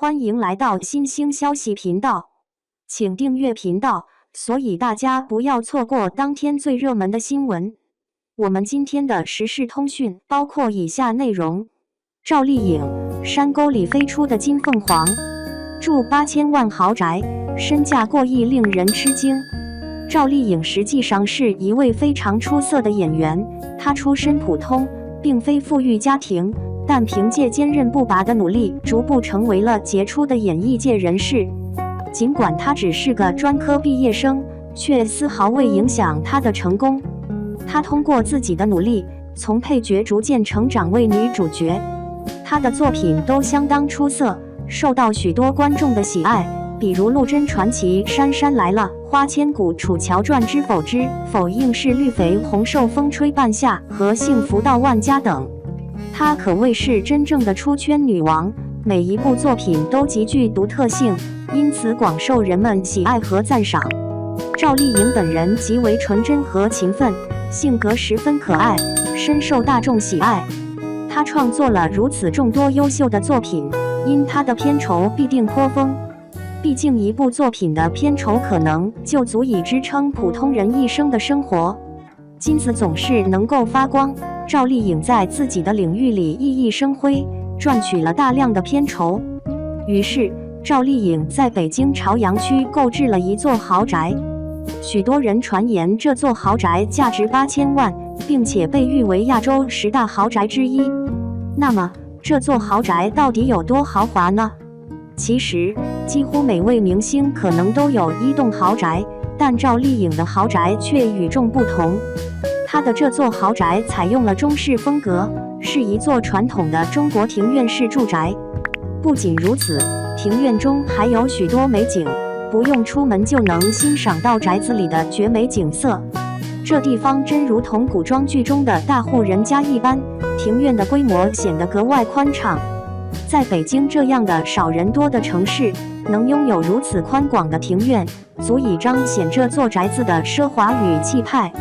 欢迎来到新兴消息频道，请订阅频道，所以大家不要错过当天最热门的新闻。我们今天的时事通讯包括以下内容：赵丽颖，山沟里飞出的金凤凰，住8000万豪宅，身价过亿令人吃惊。赵丽颖实际上是一位非常出色的演员，她出身普通，并非富裕家庭，但凭借坚韧不拔的努力，逐步成为了杰出的演艺界人士。尽管她只是个专科毕业生，却丝毫未影响她的成功。她通过自己的努力，从配角逐渐成长为女主角。她的作品都相当出色，受到许多观众的喜爱，比如《陆贞传奇》《杉杉来了》《花千骨》《楚乔传之否之否应是绿肥红瘦风吹半夏》和《幸福到万家》等。她可谓是真正的出圈女王，每一部作品都极具独特性，因此广受人们喜爱和赞赏。赵丽颖本人极为纯真和勤奋，性格十分可爱，深受大众喜爱。她创作了如此众多优秀的作品，因她的片酬必定颇丰。毕竟一部作品的片酬可能就足以支撑普通人一生的生活。金子总是能够发光，赵丽颖在自己的领域里熠熠生辉，赚取了大量的片酬。于是，赵丽颖在北京朝阳区购置了一座豪宅。许多人传言这座豪宅价值8000万，并且被誉为亚洲10大豪宅之一。那么，这座豪宅到底有多豪华呢？其实，几乎每位明星可能都有一栋豪宅，但赵丽颖的豪宅却与众不同。她的这座豪宅采用了中式风格，是一座传统的中国庭院式住宅。不仅如此，庭院中还有许多美景，不用出门就能欣赏到宅子里的绝美景色。这地方真如同古装剧中的大户人家一般，庭院的规模显得格外宽敞。在北京这样的少人多的城市，能拥有如此宽广的庭院，足以彰显这座宅子的奢华与气派。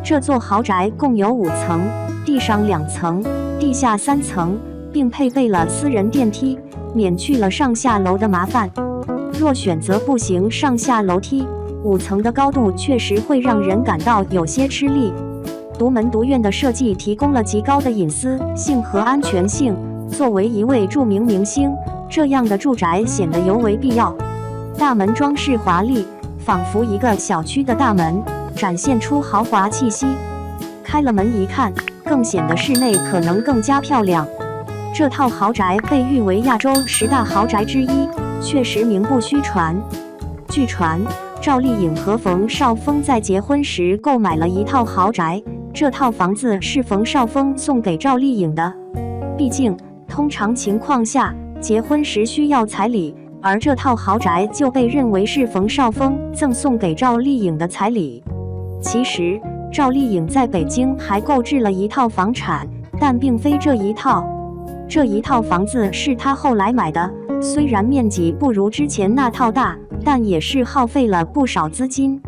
这座豪宅共有5层，地上2层，地下3层，并配备了私人电梯，免去了上下楼的麻烦。若选择步行上下楼梯，5层的高度确实会让人感到有些吃力。独门独院的设计提供了极高的隐私性和安全性。作为一位著名明星，这样的住宅显得尤为必要。大门装饰华丽，仿佛一个小区的大门，展现出豪华气息。开了门一看，更显得室内可能更加漂亮。这套豪宅被誉为亚洲10大豪宅之一，确实名不虚传。据传，赵丽颖和冯绍峰在结婚时购买了一套豪宅，这套房子是冯绍峰送给赵丽颖的。毕竟，通常情况下，结婚时需要彩礼，而这套豪宅就被认为是冯绍峰赠送给赵丽颖的彩礼。其实，赵丽颖在北京还购置了一套房产，但并非这一套。这一套房子是她后来买的，虽然面积不如之前那套大，但也是耗费了不少资金。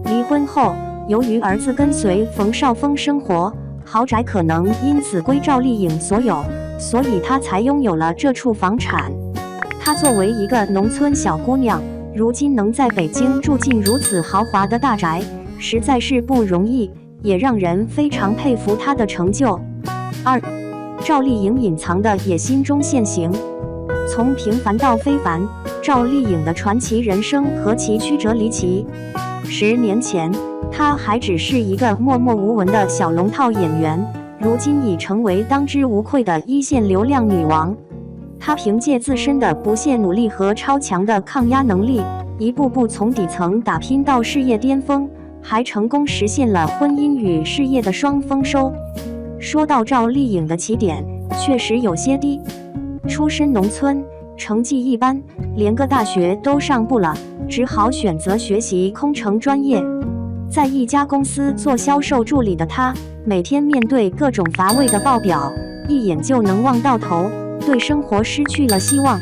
离婚后，由于儿子跟随冯绍峰生活，豪宅可能因此归赵丽颖所有，所以她才拥有了这处房产。她作为一个农村小姑娘，如今能在北京住进如此豪华的大宅，实在是不容易，也让人非常佩服她的成就。2. 赵丽颖隐藏的野心中现形。从平凡到非凡，赵丽颖的传奇人生何其曲折离奇。10年前，她还只是一个默默无闻的小龙套演员，如今已成为当之无愧的一线流量女王。她凭借自身的不懈努力和超强的抗压能力，一步步从底层打拼到事业巅峰，还成功实现了婚姻与事业的双丰收。说到赵丽颖的起点，确实有些低，出身农村，成绩一般，连个大学都上不了，只好选择学习空乘专业。在一家公司做销售助理的她，每天面对各种乏味的报表，一眼就能望到头，对生活失去了希望。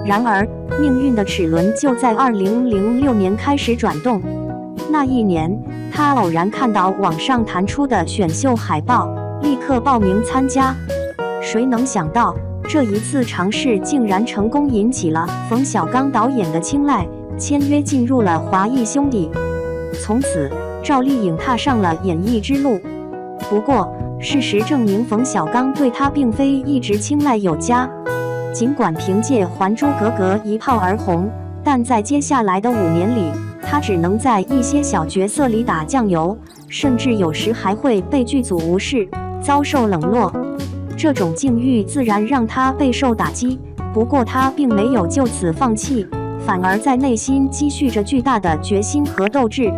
然而，命运的齿轮就在2006年开始转动。那一年，她偶然看到网上弹出的选秀海报，立刻报名参加。谁能想到，这一次尝试竟然成功引起了冯小刚导演的青睐，签约进入了华谊兄弟。从此，赵丽颖踏上了演艺之路。不过，事实证明，冯小刚对她并非一直青睐有加。尽管凭借《还珠格格》一炮而红，但在接下来的5年里，她只能在一些小角色里打酱油，甚至有时还会被剧组无视，遭受冷落。这种境遇自然让她备受打击。不过，她并没有就此放弃，反而在内心积蓄着巨大的决心和斗志。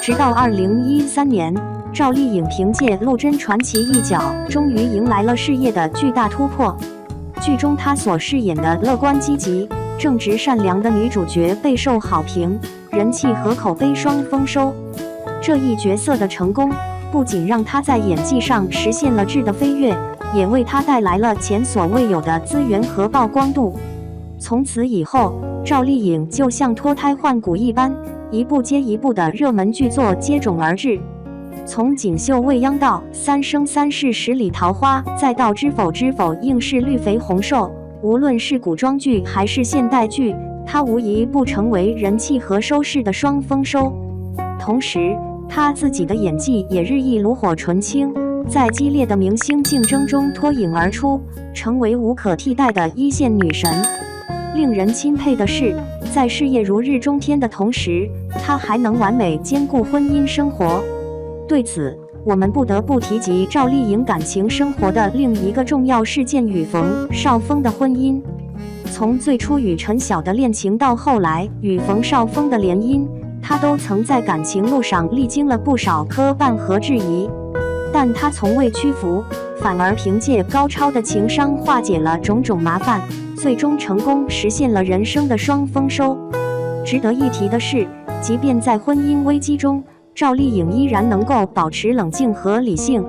直到2013年，赵丽颖凭借《陆贞传奇》一角，终于迎来了事业的巨大突破。剧中她所饰演的乐观积极、正直善良的女主角备受好评，人气和口碑双丰收。这一角色的成功，不仅让她在演技上实现了质的飞跃，也为她带来了前所未有的资源和曝光度。从此以后，赵丽颖就像脱胎换骨一般，一部接一部的热门剧作接踵而至。从《锦绣未央》到《三生三世十里桃花》，再到《知否知否应是绿肥红瘦》，无论是古装剧还是现代剧，她无疑不成为人气和收视的双丰收。同时，她自己的演技也日益炉火纯青，在激烈的明星竞争中脱颖而出，成为无可替代的一线女神。令人钦佩的是，在事业如日中天的同时，她还能完美兼顾婚姻生活。对此，我们不得不提及赵丽颖感情生活的另一个重要事件——与冯绍峰的婚姻。从最初与陈晓的恋情到后来与冯绍峰的联姻，她都曾在感情路上历经了不少磕绊和质疑，但她从未屈服，反而凭借高超的情商化解了种种麻烦，最终成功实现了人生的双丰收。值得一提的是，即便在婚姻危机中，赵丽颖依然能够保持冷静和理性。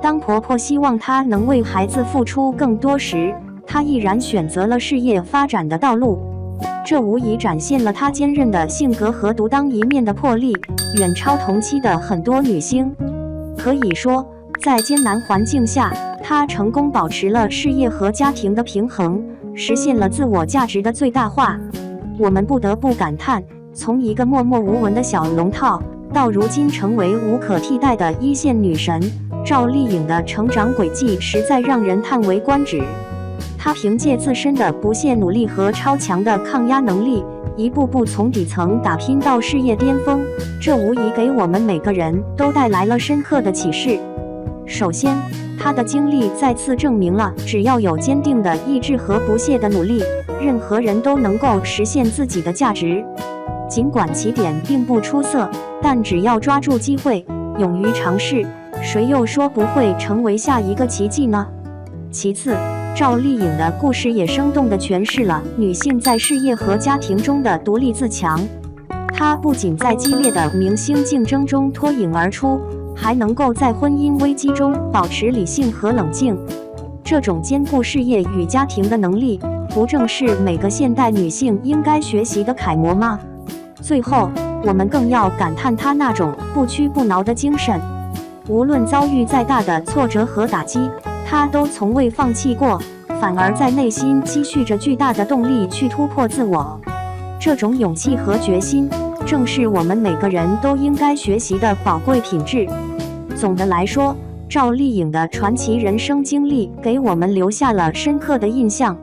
当婆婆希望她能为孩子付出更多时，她毅然选择了事业发展的道路。这无疑展现了她坚韧的性格和独当一面的魄力，远超同期的很多女星。可以说，在艰难环境下，她成功保持了事业和家庭的平衡，实现了自我价值的最大化。我们不得不感叹，从一个默默无闻的小龙套，到如今成为无可替代的一线女神，赵丽颖的成长轨迹实在让人叹为观止。她凭借自身的不懈努力和超强的抗压能力，一步步从底层打拼到事业巅峰，这无疑给我们每个人都带来了深刻的启示。首先，她的经历再次证明了，只要有坚定的意志和不懈的努力，任何人都能够实现自己的价值。尽管起点并不出色，但只要抓住机会，勇于尝试，谁又说不会成为下一个奇迹呢？其次，赵丽颖的故事也生动地诠释了女性在事业和家庭中的独立自强。她不仅在激烈的明星竞争中脱颖而出，还能够在婚姻危机中保持理性和冷静。这种兼顾事业与家庭的能力，不正是每个现代女性应该学习的楷模吗？最后，我们更要感叹她那种不屈不挠的精神。无论遭遇再大的挫折和打击，她都从未放弃过，反而在内心积蓄着巨大的动力去突破自我。这种勇气和决心，正是我们每个人都应该学习的宝贵品质。总的来说，赵丽颖的传奇人生经历给我们留下了深刻的印象。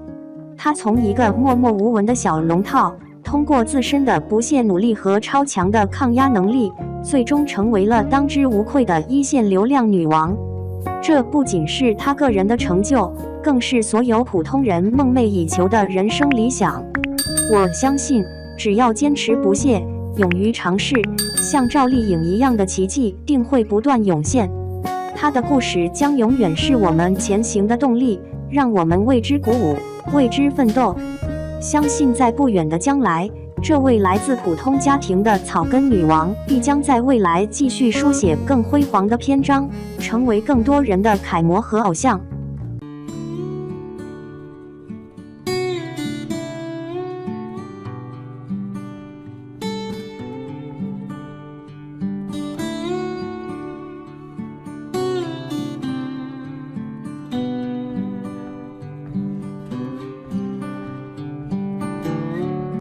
她从一个默默无闻的小龙套，通过自身的不懈努力和超强的抗压能力，最终成为了当之无愧的一线流量女王。这不仅是她个人的成就，更是所有普通人梦寐以求的人生理想。我相信，只要坚持不懈，勇于尝试，像赵丽颖一样的奇迹定会不断涌现。她的故事将永远是我们前行的动力，让我们为之鼓舞，为之奋斗。相信在不远的将来，这位来自普通家庭的草根女王必将在未来继续书写更辉煌的篇章，成为更多人的楷模和偶像。